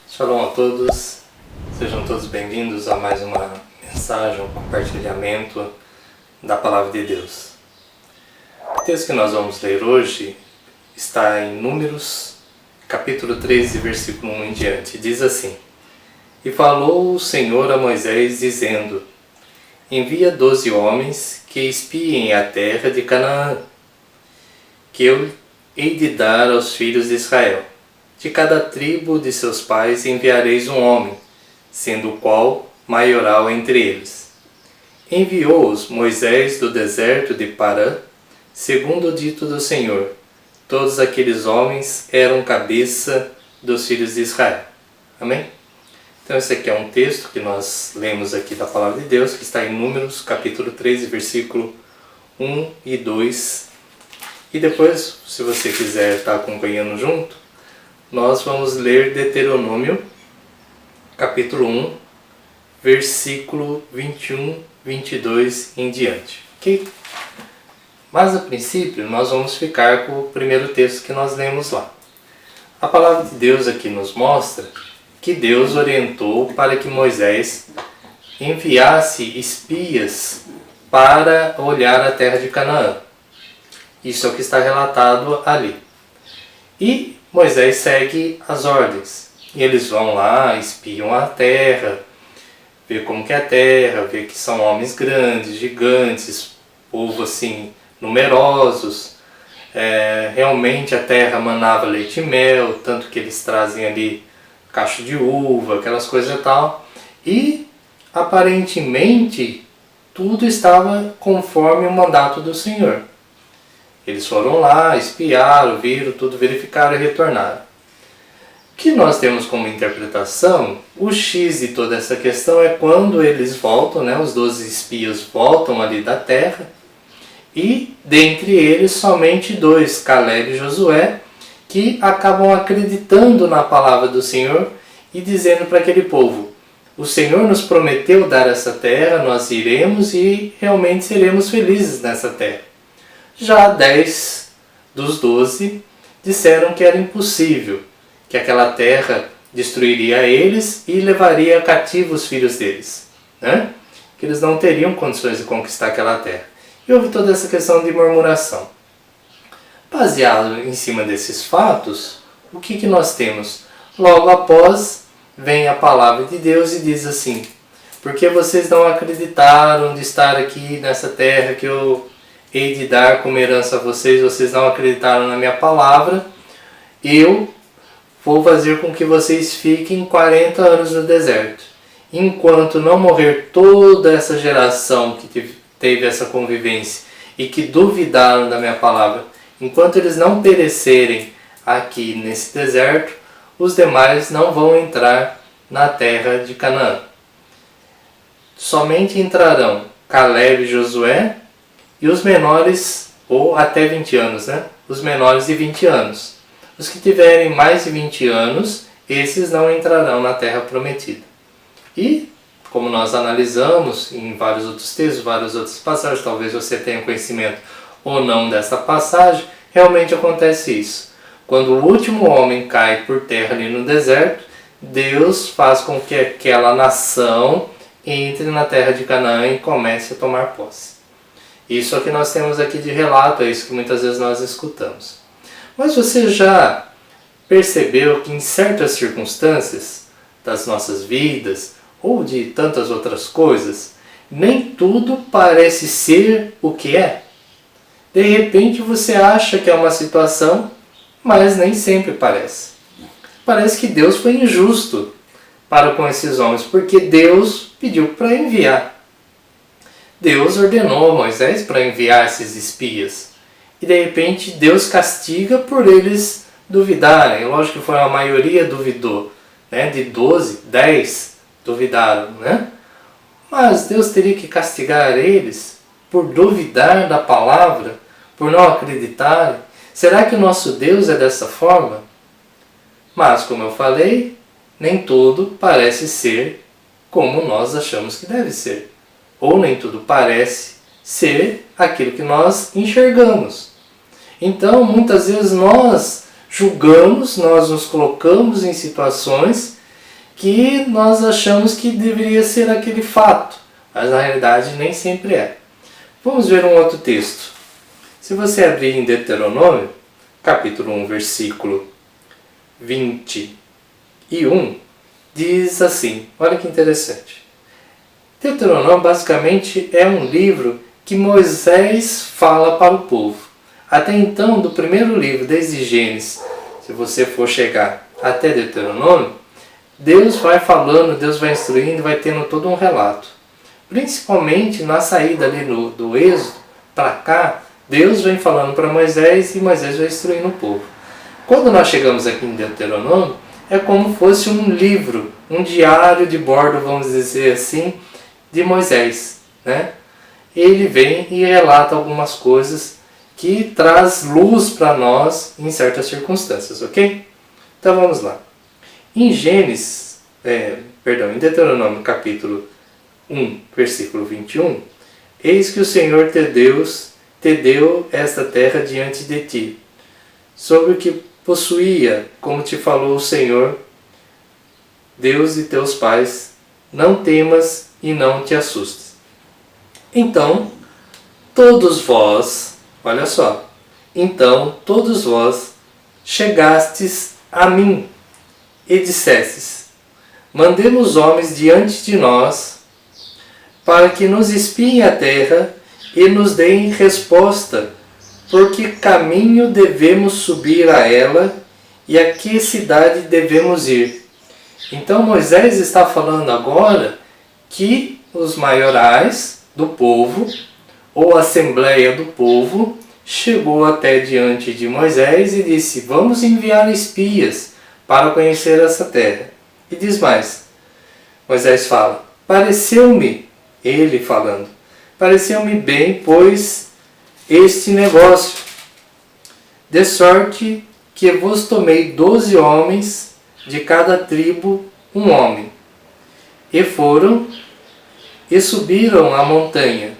Shalom a todos, sejam todos bem-vindos a mais uma mensagem, um compartilhamento da Palavra de Deus. O texto que nós vamos ler hoje está em Números, capítulo 13, versículo 1 em diante. Diz assim: E falou o Senhor a Moisés, dizendo: Envia 12 homens que espiem a terra de Canaã, que eu hei de dar aos filhos de Israel. De cada tribo de seus pais enviareis um homem, sendo o qual maioral entre eles. Enviou-os Moisés do deserto de Parã, segundo o dito do Senhor. Todos aqueles homens eram cabeça dos filhos de Israel. Amém? Então esse aqui é um texto que nós lemos aqui da Palavra de Deus, que está em Números, capítulo 13, versículo 1 e 2. E depois, se você quiser estar acompanhando junto, nós vamos ler Deuteronômio, capítulo 1, versículo 21, 22 em diante. Ok? Mas, a princípio, nós vamos ficar com o primeiro texto que nós lemos lá. A palavra de Deus aqui nos mostra que Deus orientou para que Moisés enviasse espias para olhar a terra de Canaã. Isso é o que está relatado ali. E Moisés segue as ordens. E eles vão lá, espiam a terra, vê como que é a terra, vê que são homens grandes, gigantes, povo assim, numerosos. Realmente a terra manava leite e mel, tanto que eles trazem ali cacho de uva, aquelas coisas e tal. E aparentemente tudo estava conforme o mandato do Senhor. Eles foram lá, espiaram, viram tudo, verificaram e retornaram. O que nós temos como interpretação, o X de toda essa questão é quando eles voltam, os 12 espias voltam ali da terra, e dentre eles somente 2, Caleb e Josué, que acabam acreditando na palavra do Senhor e dizendo para aquele povo: o Senhor nos prometeu dar essa terra, nós iremos e realmente seremos felizes nessa terra. Já 10 dos 12 disseram que era impossível, que aquela terra destruiria eles e levaria cativos os filhos deles, que eles não teriam condições de conquistar aquela terra. E houve toda essa questão de murmuração. Baseado em cima desses fatos, o que nós temos? Logo após, vem a palavra de Deus e diz assim: porque vocês não acreditaram de estar aqui nessa terra que eu hei de dar como herança a vocês, vocês não acreditaram na minha palavra, eu vou fazer com que vocês fiquem 40 anos no deserto. Enquanto não morrer toda essa geração que teve essa convivência e que duvidaram da minha palavra, enquanto eles não perecerem aqui nesse deserto, os demais não vão entrar na terra de Canaã. Somente entrarão Caleb e Josué, e os menores, ou até 20 anos, os menores de 20 anos. Os que tiverem mais de 20 anos, esses não entrarão na terra prometida. E, como nós analisamos em vários outros textos, várias outras passagens, talvez você tenha conhecimento ou não dessa passagem, realmente acontece isso. Quando o último homem cai por terra ali no deserto, Deus faz com que aquela nação entre na terra de Canaã e comece a tomar posse. Isso é o que nós temos aqui de relato, é isso que muitas vezes nós escutamos. Mas você já percebeu que em certas circunstâncias das nossas vidas, ou de tantas outras coisas, nem tudo parece ser o que é? De repente você acha que é uma situação, mas nem sempre parece. Parece que Deus foi injusto para com esses homens, porque Deus pediu para enviar. Deus ordenou a Moisés para enviar esses espias. E de repente Deus castiga por eles duvidarem. Lógico que foi a maioria duvidou. De 12, 10 duvidaram. Mas Deus teria que castigar eles por duvidar da palavra, por não acreditarem. Será que o nosso Deus é dessa forma? Mas, como eu falei, nem tudo parece ser como nós achamos que deve ser. Ou nem tudo parece ser aquilo que nós enxergamos. Então, muitas vezes nós julgamos, nós nos colocamos em situações que nós achamos que deveria ser aquele fato, mas na realidade nem sempre é. Vamos ver um outro texto. Se você abrir em Deuteronômio, capítulo 1, versículo 21, diz assim, olha que interessante. Deuteronômio basicamente é um livro que Moisés fala para o povo. Até então, do primeiro livro, desde Gênesis, se você for chegar até Deuteronômio, Deus vai falando, Deus vai instruindo, vai tendo todo um relato. Principalmente na saída ali do Êxodo para cá, Deus vem falando para Moisés e Moisés vai instruindo o povo. Quando nós chegamos aqui em Deuteronômio, é como fosse um livro, um diário de bordo, vamos dizer assim, de Moisés, né? Ele vem e relata algumas coisas que traz luz para nós em certas circunstâncias, ok? Então vamos lá. Em em Deuteronômio capítulo 1, versículo 21, eis que o Senhor teu Deus te deu esta terra diante de ti, sobre o que possuía, como te falou o Senhor, Deus de teus pais, não temas e não te assustes. Então, todos vós, olha só, então todos vós chegastes a mim e dissestes, mandemos homens diante de nós, para que nos espiem a terra e nos deem resposta, por que caminho devemos subir a ela e a que cidade devemos ir. Então Moisés está falando agora que os maiorais do povo, ou a assembleia do povo, chegou até diante de Moisés e disse, vamos enviar espias para conhecer essa terra. E diz mais, Moisés fala, pareceu-me, ele falando, pareceu-me bem, pois este negócio, de sorte que vos tomei 12 homens, de cada tribo um homem, e foram, e subiram a montanha,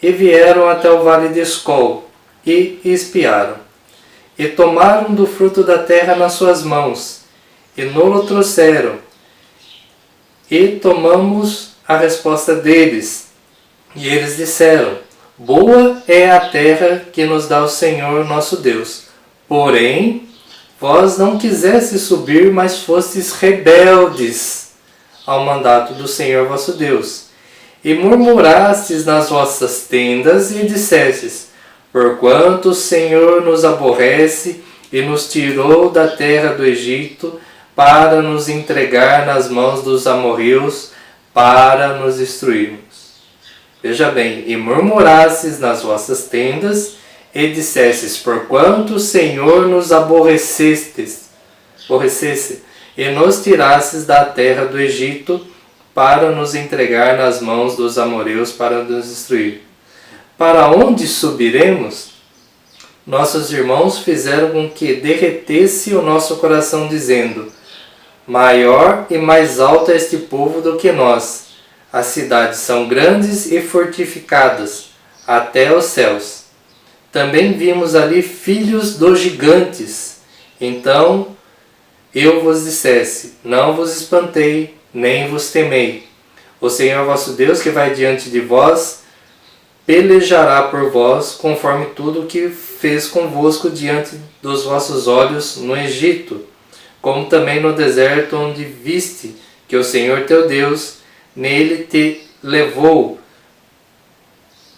e vieram até o vale de Escol, e espiaram, e tomaram do fruto da terra nas suas mãos, e nolo trouxeram, e tomamos a resposta deles, e eles disseram, boa é a terra que nos dá o Senhor nosso Deus, porém, vós não quisestes subir, mas fostes rebeldes ao mandato do Senhor vosso Deus, e murmurastes nas vossas tendas e dissestes, porquanto o Senhor nos aborrece e nos tirou da terra do Egito para nos entregar nas mãos dos amorreus para nos destruirmos. Veja bem, e murmurastes nas vossas tendas e dissestes, porquanto o Senhor nos aborrecesse e nos tirasses da terra do Egito para nos entregar nas mãos dos amorreus para nos destruir. Para onde subiremos? Nossos irmãos fizeram com que derretesse o nosso coração, dizendo, maior e mais alto é este povo do que nós. As cidades são grandes e fortificadas, até os céus. Também vimos ali filhos dos gigantes. Então eu vos dissesse, não vos espantei, nem vos temei. O Senhor vosso Deus, que vai diante de vós, pelejará por vós, conforme tudo o que fez convosco diante dos vossos olhos no Egito, como também no deserto, onde viste que o Senhor teu Deus nele te levou,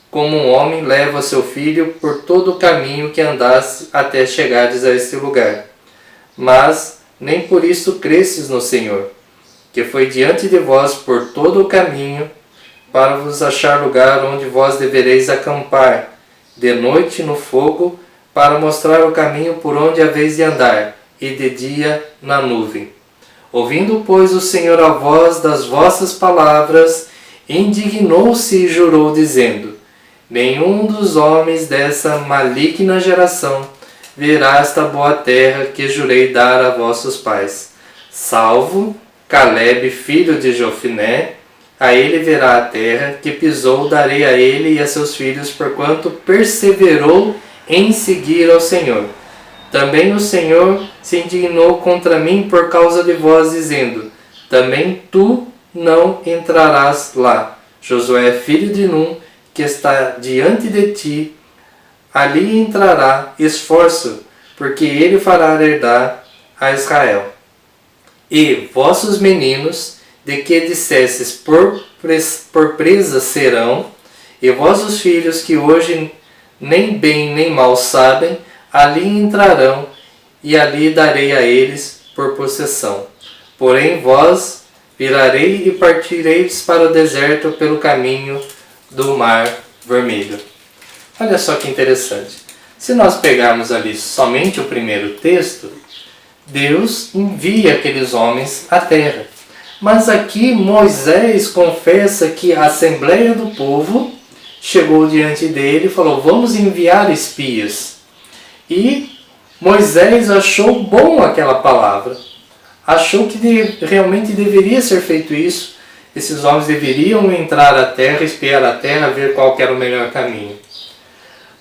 como um homem leva seu filho por todo o caminho que andaste até chegares a este lugar. Mas nem por isso cresces no Senhor, que foi diante de vós por todo o caminho, para vos achar lugar onde vós devereis acampar, de noite no fogo, para mostrar o caminho por onde haveis de andar, e de dia na nuvem. Ouvindo, pois, o Senhor a voz das vossas palavras, indignou-se e jurou, dizendo, nenhum dos homens dessa maligna geração verá esta boa terra que jurei dar a vossos pais, salvo Calebe, filho de Jofiné. A ele verá a terra que pisou, darei a ele e a seus filhos, porquanto perseverou em seguir ao Senhor. Também o Senhor se indignou contra mim por causa de vós, dizendo, também tu não entrarás lá. Josué, filho de Num, que está diante de ti, ali entrará, esforço, porque ele fará herdar a Israel. E vossos meninos, de que dissestes por presa serão, e vossos filhos que hoje nem bem nem mal sabem, ali entrarão, e ali darei a eles por possessão. Porém vós virarei e partireis para o deserto pelo caminho do Mar Vermelho. Olha só que interessante. Se nós pegarmos ali somente o primeiro texto, Deus envia aqueles homens à terra. Mas aqui Moisés confessa que a assembleia do povo chegou diante dele e falou: vamos enviar espias. E Moisés achou bom aquela palavra. Achou que realmente deveria ser feito isso. Esses homens deveriam entrar à terra, espiar a terra, ver qual que era o melhor caminho.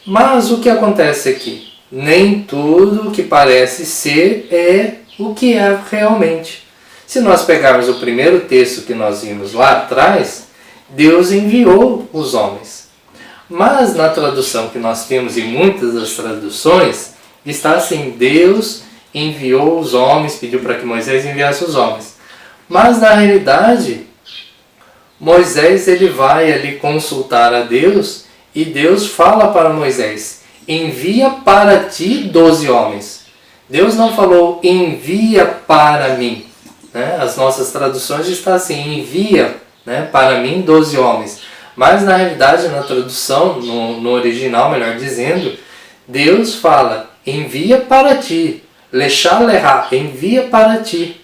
Mas o que acontece aqui? Nem tudo o que parece ser é o que é realmente. Se nós pegarmos o primeiro texto que nós vimos lá atrás, Deus enviou os homens. Mas na tradução que nós temos em muitas das traduções, está assim: Deus enviou os homens, pediu para que Moisés enviasse os homens. Mas na realidade, Moisés ele vai ali consultar a Deus e Deus fala para Moisés: envia para ti 12 homens. Deus não falou envia para mim. As nossas traduções estão assim: envia para mim 12 homens. Mas na realidade, na tradução, no original, melhor dizendo, Deus fala envia para ti. Lechá lerá, envia para ti.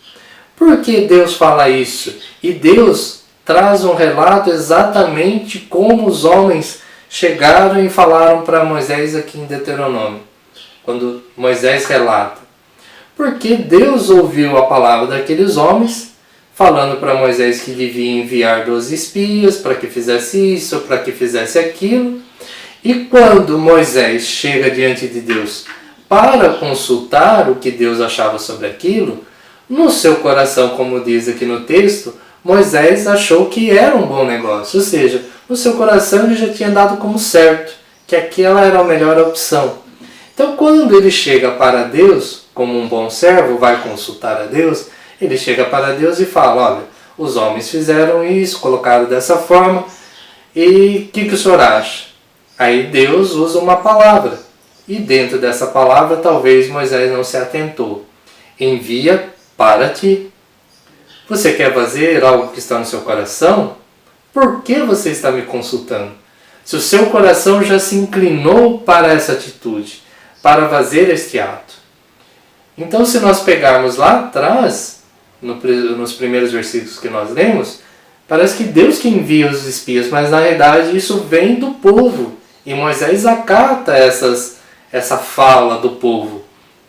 Por que Deus fala isso? E Deus traz um relato exatamente como os homens chegaram e falaram para Moisés aqui em Deuteronômio, quando Moisés relata. Porque Deus ouviu a palavra daqueles homens, falando para Moisés que devia enviar 12 espias para que fizesse isso, para que fizesse aquilo. E quando Moisés chega diante de Deus para consultar o que Deus achava sobre aquilo, no seu coração, como diz aqui no texto, Moisés achou que era um bom negócio. Ou seja, no seu coração ele já tinha dado como certo, que aquela era a melhor opção. Então quando ele chega para Deus, como um bom servo, vai consultar a Deus, ele chega para Deus e fala: olha, os homens fizeram isso, colocaram dessa forma, e o que o senhor acha? Aí Deus usa uma palavra, e dentro dessa palavra talvez Moisés não se atentou. Envia para ti. Você quer fazer algo que está no seu coração? Por que você está me consultando? Se o seu coração já se inclinou para essa atitude, para fazer este ato. Então, se nós pegarmos lá atrás, nos primeiros versículos que nós lemos, parece que Deus que envia os espias, mas na realidade isso vem do povo. E Moisés acata essa fala do povo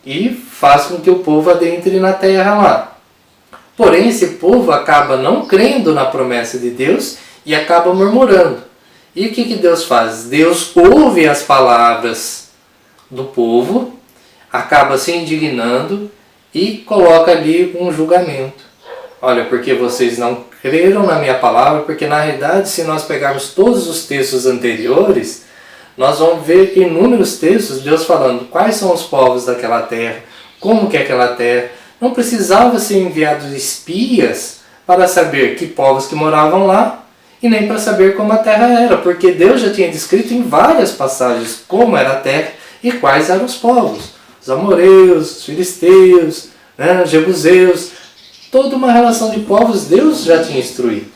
e faz com que o povo adentre na terra lá. Porém, esse povo acaba não crendo na promessa de Deus e acaba murmurando. E o que Deus faz? Deus ouve as palavras do povo, acaba se indignando e coloca ali um julgamento. Olha, porque vocês não creram na minha palavra, porque na realidade, se nós pegarmos todos os textos anteriores, nós vamos ver inúmeros textos, Deus falando quais são os povos daquela terra, como que é aquela terra. Não precisava ser enviados espias para saber que povos que moravam lá e nem para saber como a terra era, porque Deus já tinha descrito em várias passagens como era a terra e quais eram os povos. Os amoreus, os filisteus, os jebuseus, toda uma relação de povos Deus já tinha instruído.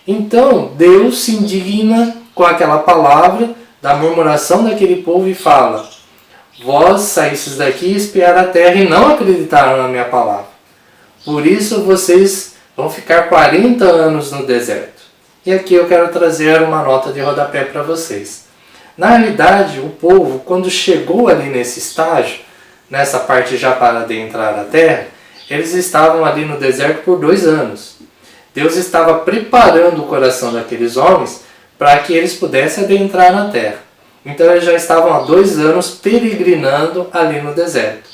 Então Deus se indigna com aquela palavra da murmuração daquele povo e fala: vós saístes daqui espiar a terra e não acreditaram na minha palavra. Por isso vocês vão ficar 40 anos no deserto. E aqui eu quero trazer uma nota de rodapé para vocês. Na realidade, o povo, quando chegou ali nesse estágio, nessa parte já para adentrar a terra, eles estavam ali no deserto por 2 anos. Deus estava preparando o coração daqueles homens para que eles pudessem adentrar na terra. Então eles já estavam há 2 anos peregrinando ali no deserto.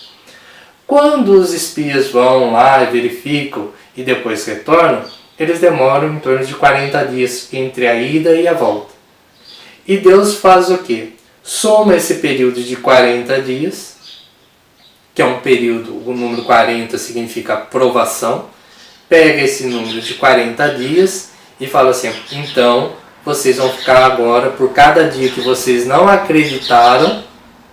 Quando os espias vão lá e verificam e depois retornam, eles demoram em torno de 40 dias entre a ida e a volta. E Deus faz o quê? Soma esse período de 40 dias, que é um período, o número 40 significa provação, pega esse número de 40 dias e fala assim, então vocês vão ficar agora, por cada dia que vocês não acreditaram,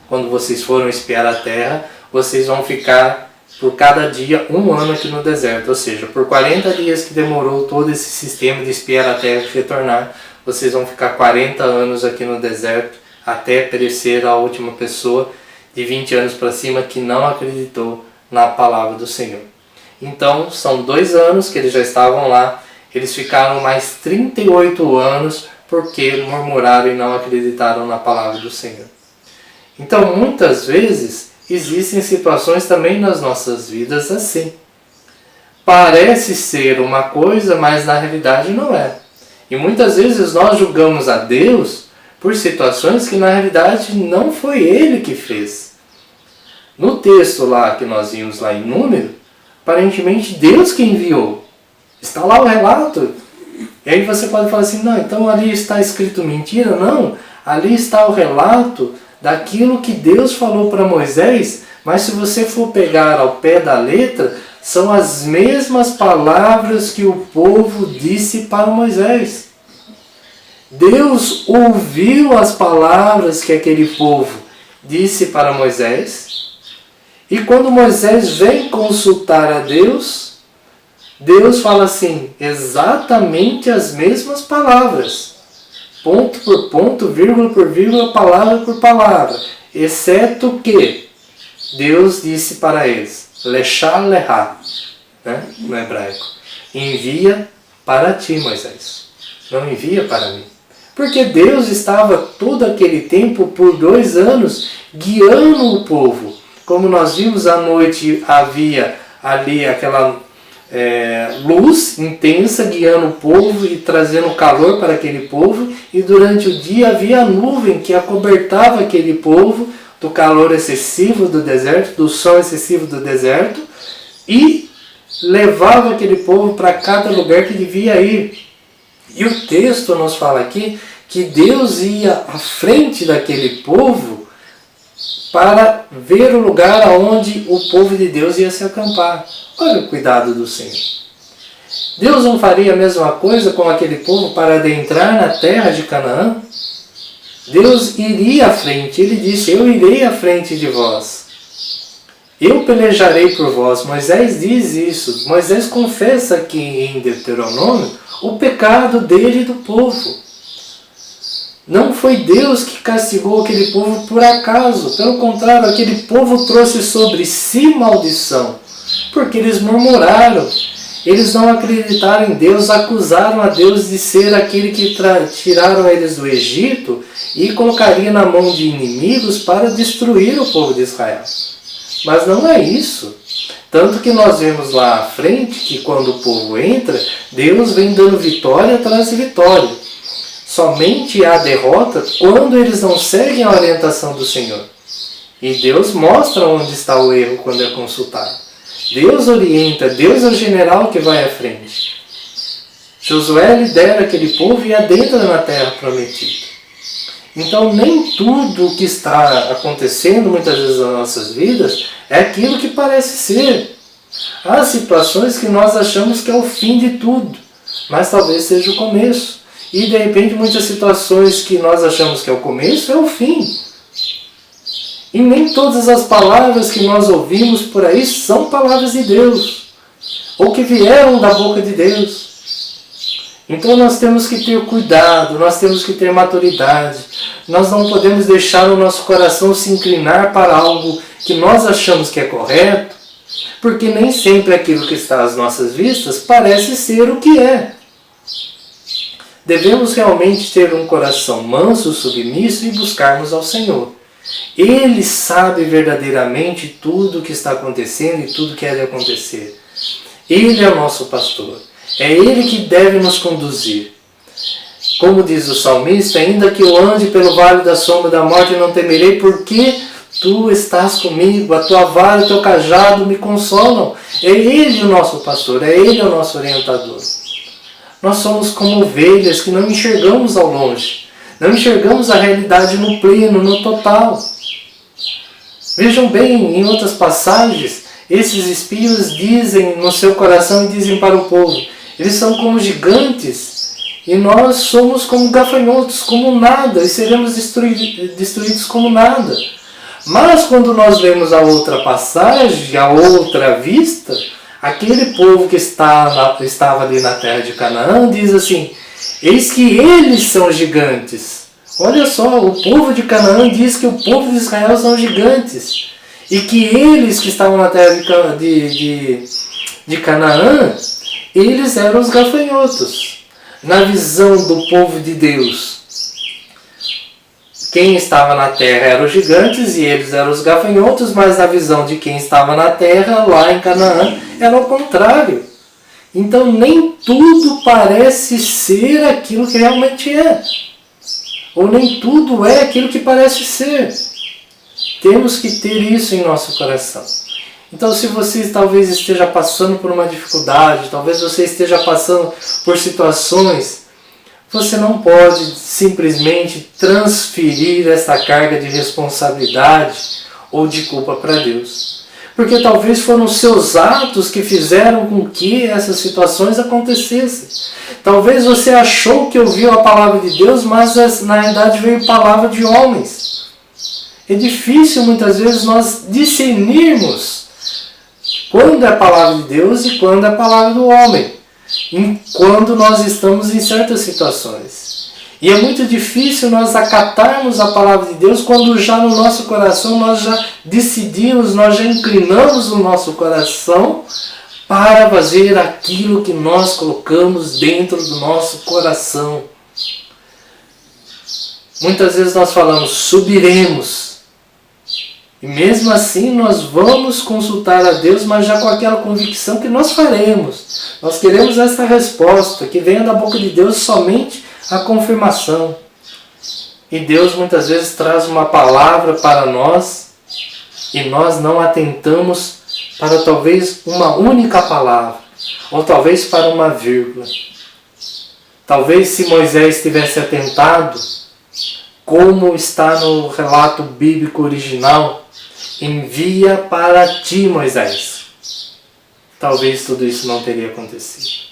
quando vocês foram espiar a terra, vocês vão ficar por cada dia 1 ano aqui no deserto. Ou seja, por 40 dias que demorou todo esse sistema de espiar a terra e retornar, vocês vão ficar 40 anos aqui no deserto, até perecer a última pessoa de 20 anos para cima que não acreditou na palavra do Senhor. Então, são 2 anos que eles já estavam lá, eles ficaram mais 38 anos porque murmuraram e não acreditaram na palavra do Senhor. Então, muitas vezes, existem situações também nas nossas vidas assim. Parece ser uma coisa, mas na realidade não é. E muitas vezes nós julgamos a Deus por situações que na realidade não foi Ele que fez. No texto lá que nós vimos lá em Número, aparentemente Deus que enviou. Está lá o relato. E aí você pode falar assim, não, então ali está escrito mentira? Não, ali está o relato daquilo que Deus falou para Moisés, mas se você for pegar ao pé da letra, são as mesmas palavras que o povo disse para Moisés. Deus ouviu as palavras que aquele povo disse para Moisés, e quando Moisés vem consultar a Deus, Deus fala assim, exatamente as mesmas palavras, ponto por ponto, vírgula por vírgula, palavra por palavra, exceto que Deus disse para eles, Lechá Lehá, né, no hebraico, envia para ti, Moisés, não envia para mim. Porque Deus estava todo aquele tempo, por 2 anos, guiando o povo. Como nós vimos, à noite havia ali aquela luz intensa guiando o povo e trazendo calor para aquele povo. E durante o dia havia a nuvem que acobertava aquele povo do calor excessivo do deserto, do sol excessivo do deserto. E levava aquele povo para cada lugar que devia ir. E o texto nos fala aqui que Deus ia à frente daquele povo para ver o lugar onde o povo de Deus ia se acampar. Olha o cuidado do Senhor. Deus não faria a mesma coisa com aquele povo para adentrar na terra de Canaã? Deus iria à frente. Ele disse, eu irei à frente de vós. Eu pelejarei por vós. Moisés diz isso. Moisés confessa aqui em Deuteronômio o pecado dele e do povo. Não foi Deus que castigou aquele povo por acaso. Pelo contrário, aquele povo trouxe sobre si maldição. Porque eles murmuraram. Eles não acreditaram em Deus, acusaram a Deus de ser aquele que tiraram eles do Egito e colocaria na mão de inimigos para destruir o povo de Israel. Mas não é isso. Tanto que nós vemos lá à frente que quando o povo entra, Deus vem dando vitória atrás de vitória. Somente há derrota quando eles não seguem a orientação do Senhor. E Deus mostra onde está o erro quando é consultado. Deus orienta, Deus é o general que vai à frente. Josué lidera aquele povo e adentra na terra prometida. Então nem tudo o que está acontecendo muitas vezes nas nossas vidas é aquilo que parece ser. Há situações que nós achamos que é o fim de tudo, mas talvez seja o começo. E de repente muitas situações que nós achamos que é o começo é o fim. E nem todas as palavras que nós ouvimos por aí são palavras de Deus, ou que vieram da boca de Deus. Então nós temos que ter cuidado, nós temos que ter maturidade. Nós não podemos deixar o nosso coração se inclinar para algo que nós achamos que é correto, porque nem sempre aquilo que está às nossas vistas parece ser o que é. Devemos realmente ter um coração manso, submisso e buscarmos ao Senhor. Ele sabe verdadeiramente tudo o que está acontecendo e tudo que é de acontecer. Ele é o nosso pastor. É Ele que deve nos conduzir. Como diz o salmista, ainda que eu ande pelo vale da sombra da morte, não temerei, porque Tu estás comigo, a tua vara e o teu cajado me consolam. É Ele o nosso pastor, é Ele o nosso orientador. Nós somos como ovelhas que não enxergamos ao longe, não enxergamos a realidade no pleno, no total. Vejam bem, em outras passagens, esses espios dizem no seu coração e dizem para o povo, eles são como gigantes e nós somos como gafanhotos, como nada, e seremos destruídos como nada. Mas quando nós vemos a outra passagem, a outra vista, aquele povo que estava ali na terra de Canaã diz assim, eis que eles são gigantes. Olha só, o povo de Canaã diz que o povo de Israel são gigantes. E que eles que estavam na terra de Canaã, eles eram os gafanhotos. Na visão do povo de Deus, quem estava na terra eram os gigantes e eles eram os gafanhotos, mas na visão de quem estava na terra, lá em Canaã, era o contrário. Então nem tudo parece ser aquilo que realmente é. Ou nem tudo é aquilo que parece ser. Temos que ter isso em nosso coração. Então se você talvez esteja passando por uma dificuldade, talvez você esteja passando por situações, você não pode simplesmente transferir essa carga de responsabilidade ou de culpa para Deus. Porque talvez foram os seus atos que fizeram com que essas situações acontecessem. Talvez você achou que ouviu a palavra de Deus, mas na realidade veio palavra de homens. É difícil muitas vezes nós discernirmos quando é a palavra de Deus e quando é a palavra do homem. Quando nós estamos em certas situações. E é muito difícil nós acatarmos a palavra de Deus quando já no nosso coração nós já decidimos, nós já inclinamos o nosso coração para fazer aquilo que nós colocamos dentro do nosso coração. Muitas vezes nós falamos, subiremos. E mesmo assim nós vamos consultar a Deus, mas já com aquela convicção que nós faremos. Nós queremos essa resposta, que venha da boca de Deus somente a confirmação. E Deus muitas vezes traz uma palavra para nós e nós não atentamos para talvez uma única palavra, ou talvez para uma vírgula. Talvez se Moisés tivesse atentado, como está no relato bíblico original, envia para ti, Moisés. Talvez tudo isso não teria acontecido.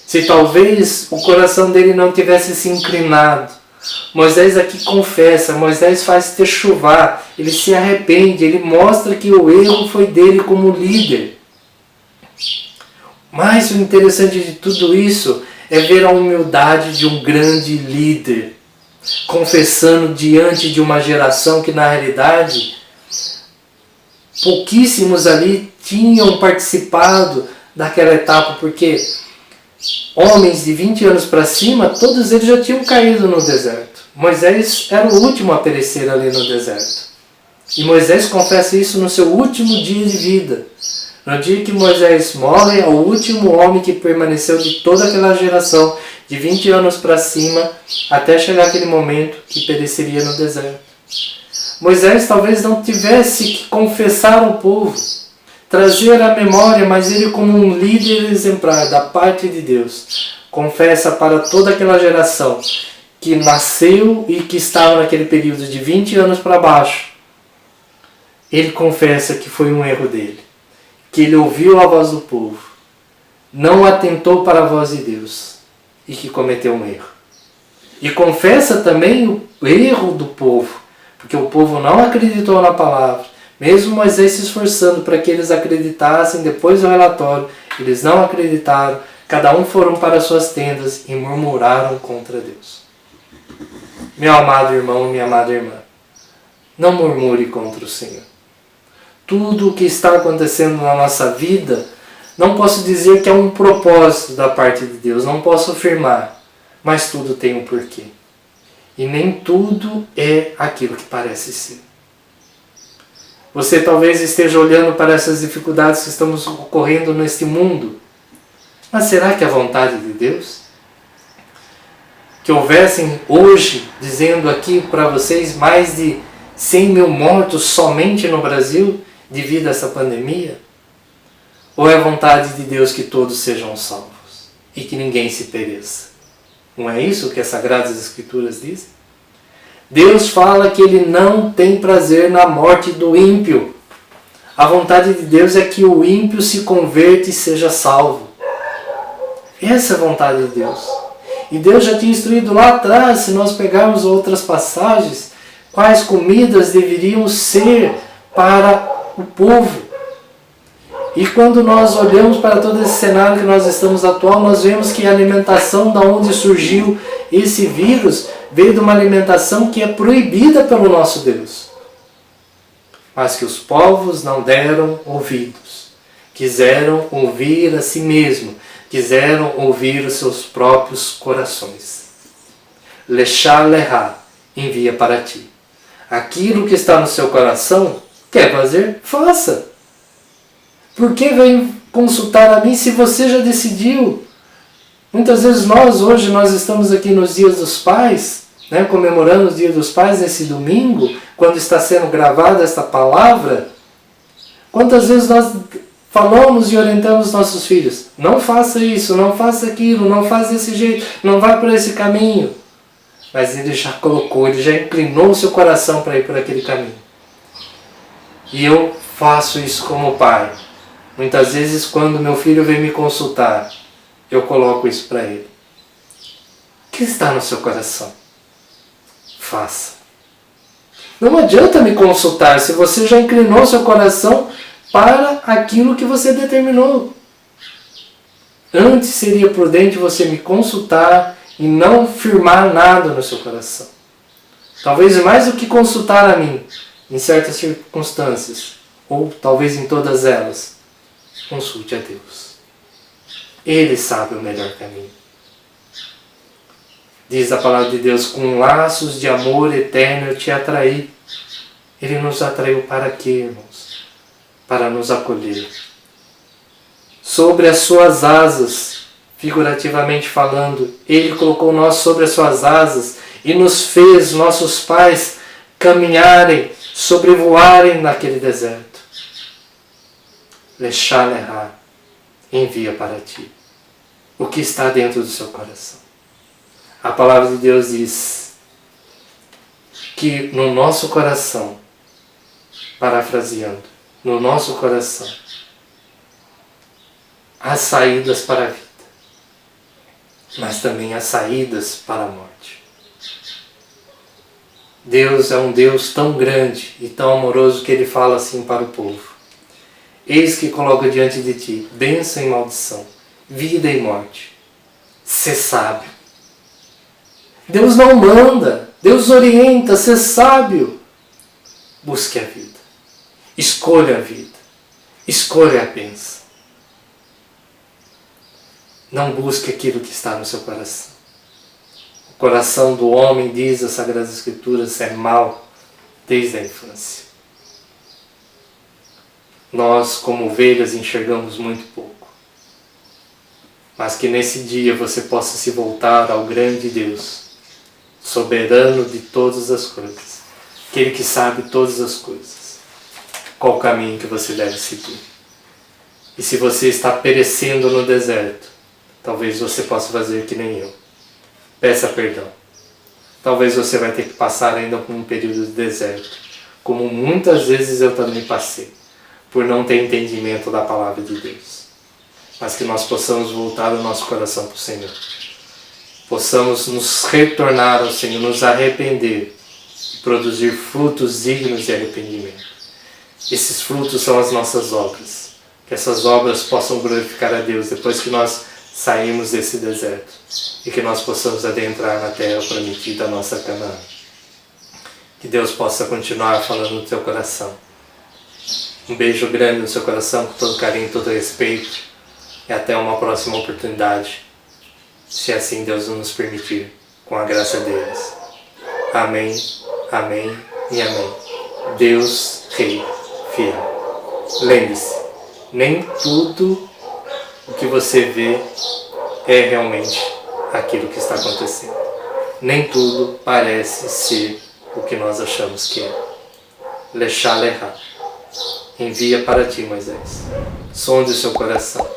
Se talvez o coração dele não tivesse se inclinado, Moisés aqui confessa, Moisés faz techuvá, ele se arrepende, ele mostra que o erro foi dele como líder. Mas o interessante de tudo isso é ver a humildade de um grande líder, confessando diante de uma geração que na realidade pouquíssimos ali tinham participado daquela etapa, porque homens de 20 anos para cima, todos eles já tinham caído no deserto. Moisés era o último a perecer ali no deserto. E Moisés confessa isso no seu último dia de vida. No dia que Moisés morre, é o último homem que permaneceu de toda aquela geração, de 20 anos para cima, até chegar aquele momento que pereceria no deserto. Moisés talvez não tivesse que confessar ao povo, trazer à memória, mas ele como um líder exemplar da parte de Deus, confessa para toda aquela geração que nasceu e que estava naquele período de 20 anos para baixo. Ele confessa que foi um erro dele, que ele ouviu a voz do povo, não atentou para a voz de Deus e que cometeu um erro. E confessa também o erro do povo, porque o povo não acreditou na palavra. Mesmo Moisés se esforçando para que eles acreditassem depois do relatório, eles não acreditaram, cada um foram para suas tendas e murmuraram contra Deus. Meu amado irmão, minha amada irmã, não murmure contra o Senhor. Tudo o que está acontecendo na nossa vida, não posso dizer que é um propósito da parte de Deus, não posso afirmar, mas tudo tem um porquê. E nem tudo é aquilo que parece ser. Você talvez esteja olhando para essas dificuldades que estamos ocorrendo neste mundo. Mas será que é a vontade de Deus? Que houvessem hoje, dizendo aqui para vocês, mais de 100 mil mortos somente no Brasil devido a essa pandemia? Ou é vontade de Deus que todos sejam salvos e que ninguém se pereça? Não é isso que as Sagradas Escrituras dizem? Deus fala que Ele não tem prazer na morte do ímpio. A vontade de Deus é que o ímpio se converta e seja salvo. Essa é a vontade de Deus. E Deus já tinha instruído lá atrás, se nós pegarmos outras passagens, quais comidas deveriam ser para o povo. E quando nós olhamos para todo esse cenário que nós estamos atual, nós vemos que a alimentação da onde surgiu esse vírus veio de uma alimentação que é proibida pelo nosso Deus. Mas que os povos não deram ouvidos. Quiseram ouvir a si mesmo. Quiseram ouvir os seus próprios corações. Lechá leha, envia para ti. Aquilo que está no seu coração, quer fazer? Faça. Por que vem consultar a mim se você já decidiu? Muitas vezes hoje nós estamos aqui nos Dias dos Pais, né, comemorando os Dias dos Pais nesse domingo, quando está sendo gravada esta palavra. Quantas vezes nós falamos e orientamos nossos filhos? Não faça isso, não faça aquilo, não faça desse jeito, não vá por esse caminho. Mas ele já colocou, ele já inclinou o seu coração para ir por aquele caminho. E eu faço isso como pai. Muitas vezes quando meu filho vem me consultar, eu coloco isso para ele. O que está no seu coração? Faça. Não adianta me consultar se você já inclinou seu coração para aquilo que você determinou. Antes seria prudente você me consultar e não firmar nada no seu coração. Talvez mais do que consultar a mim, em certas circunstâncias, ou talvez em todas elas, consulte a Deus. Ele sabe o melhor caminho. Diz a palavra de Deus, com laços de amor eterno eu te atraí. Ele nos atraiu para quê, irmãos? Para nos acolher. Sobre as suas asas, figurativamente falando, Ele colocou nós sobre as suas asas e nos fez, nossos pais, caminharem, sobrevoarem naquele deserto. Lechá leha, envia para ti o que está dentro do seu coração. A palavra de Deus diz que no nosso coração, parafraseando, no nosso coração, há saídas para a vida, mas também há saídas para a morte. Deus é um Deus tão grande e tão amoroso que Ele fala assim para o povo. Eis que coloco diante de ti bênção e maldição, vida e morte. Sê sábio. Deus não manda, Deus orienta, sê sábio. Busque a vida. Escolha a vida. Escolha a bênção. Não busque aquilo que está no seu coração. O coração do homem, diz as Sagradas Escrituras, é mau desde a infância. Nós, como ovelhas, enxergamos muito pouco. Mas que nesse dia você possa se voltar ao grande Deus, soberano de todas as coisas, aquele que sabe todas as coisas. Qual o caminho que você deve seguir? E se você está perecendo no deserto, talvez você possa fazer que nem eu. Peça perdão. Talvez você vai ter que passar ainda por um período de deserto, como muitas vezes eu também passei, por não ter entendimento da palavra de Deus. Mas que nós possamos voltar o nosso coração para o Senhor. Possamos nos retornar ao Senhor, nos arrepender e produzir frutos dignos de arrependimento. Esses frutos são as nossas obras. Que essas obras possam glorificar a Deus depois que nós sairmos desse deserto e que nós possamos adentrar na terra prometida, a nossa Canaã. Que Deus possa continuar falando no teu coração. Um beijo grande no seu coração, com todo carinho, todo respeito, e até uma próxima oportunidade, se assim Deus nos permitir, com a graça deles. Amém, amém e amém. Deus, Rei, fiel. Lembre-se, nem tudo o que você vê é realmente aquilo que está acontecendo. Nem tudo parece ser o que nós achamos que é. lechaleha. Envia para ti, Moisés. Sonde o seu coração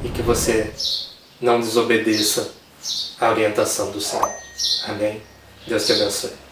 e que você não desobedeça a orientação do Senhor. Amém? Deus te abençoe.